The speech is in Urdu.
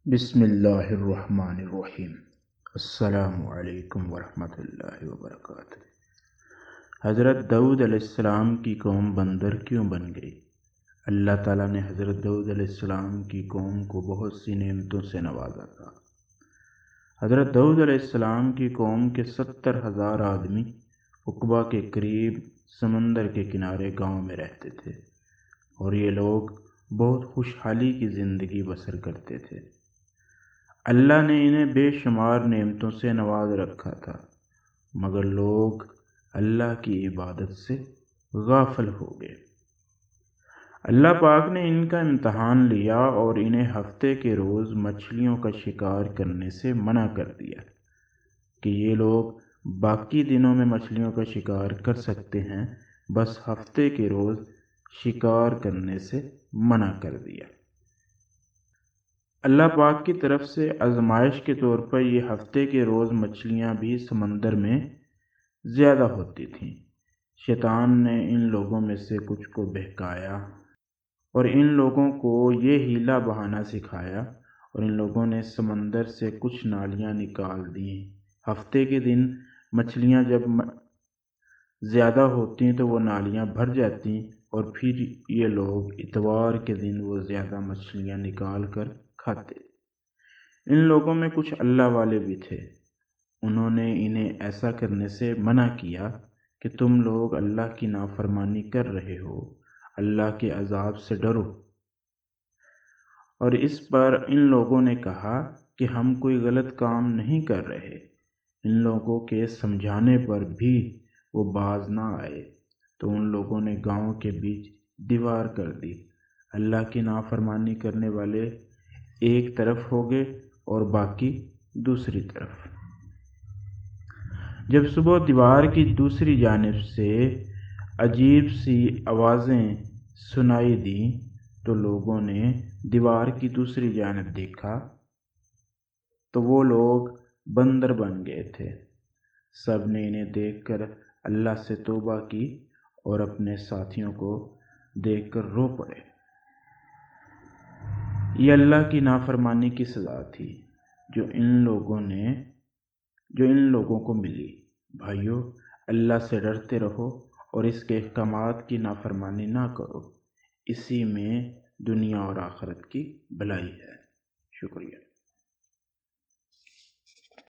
بسم اللہ الرحمن الرحیم۔ السلام علیکم ورحمۃ اللہ وبرکاتہ۔ حضرت داؤد علیہ السلام کی قوم بندر کیوں بن گئی؟ اللہ تعالیٰ نے حضرت داؤد علیہ السلام کی قوم کو بہت سی نعمتوں سے نوازا تھا۔ حضرت داؤد علیہ السلام کی قوم کے 70,000 آدمی عقبہ کے قریب سمندر کے کنارے گاؤں میں رہتے تھے، اور یہ لوگ بہت خوشحالی کی زندگی بسر کرتے تھے۔ اللہ نے انہیں بے شمار نعمتوں سے نواز رکھا تھا، مگر لوگ اللہ کی عبادت سے غافل ہو گئے۔ اللہ پاک نے ان کا امتحان لیا اور انہیں ہفتے کے روز مچھلیوں کا شکار کرنے سے منع کر دیا کہ یہ لوگ باقی دنوں میں مچھلیوں کا شکار کر سکتے ہیں، بس ہفتے کے روز شکار کرنے سے منع کر دیا۔ اللہ پاک کی طرف سے آزمائش کے طور پر یہ ہفتے کے روز مچھلیاں بھی سمندر میں زیادہ ہوتی تھیں۔ شیطان نے ان لوگوں میں سے کچھ کو بہکایا اور ان لوگوں کو یہ حیلہ بہانہ سکھایا، اور ان لوگوں نے سمندر سے کچھ نالیاں نکال دیں۔ ہفتے کے دن مچھلیاں جب زیادہ ہوتی تو وہ نالیاں بھر جاتی، اور پھر یہ لوگ اتوار کے دن وہ زیادہ مچھلیاں نکال کر کھاتے۔ ان لوگوں میں کچھ اللہ والے بھی تھے، انہوں نے انہیں ایسا کرنے سے منع کیا کہ تم لوگ اللہ کی نافرمانی کر رہے ہو، اللہ کے عذاب سے ڈرو۔ اور اس پر ان لوگوں نے کہا کہ ہم کوئی غلط کام نہیں کر رہے۔ ان لوگوں کے سمجھانے پر بھی وہ باز نہ آئے، تو ان لوگوں نے گاؤں کے بیچ دیوار کر دی۔ اللہ کی نافرمانی کرنے والے ایک طرف ہو گئے اور باقی دوسری طرف۔ جب صبح دیوار کی دوسری جانب سے عجیب سی آوازیں سنائی دیں تو لوگوں نے دیوار کی دوسری جانب دیکھا تو وہ لوگ بندر بن گئے تھے۔ سب نے انہیں دیکھ کر اللہ سے توبہ کی اور اپنے ساتھیوں کو دیکھ کر رو پڑے۔ یہ اللہ کی نافرمانی کی سزا تھی جو ان لوگوں کو ملی۔ بھائیو، اللہ سے ڈرتے رہو اور اس کے احکامات کی نافرمانی نہ کرو، اسی میں دنیا اور آخرت کی بھلائی ہے۔ شکریہ۔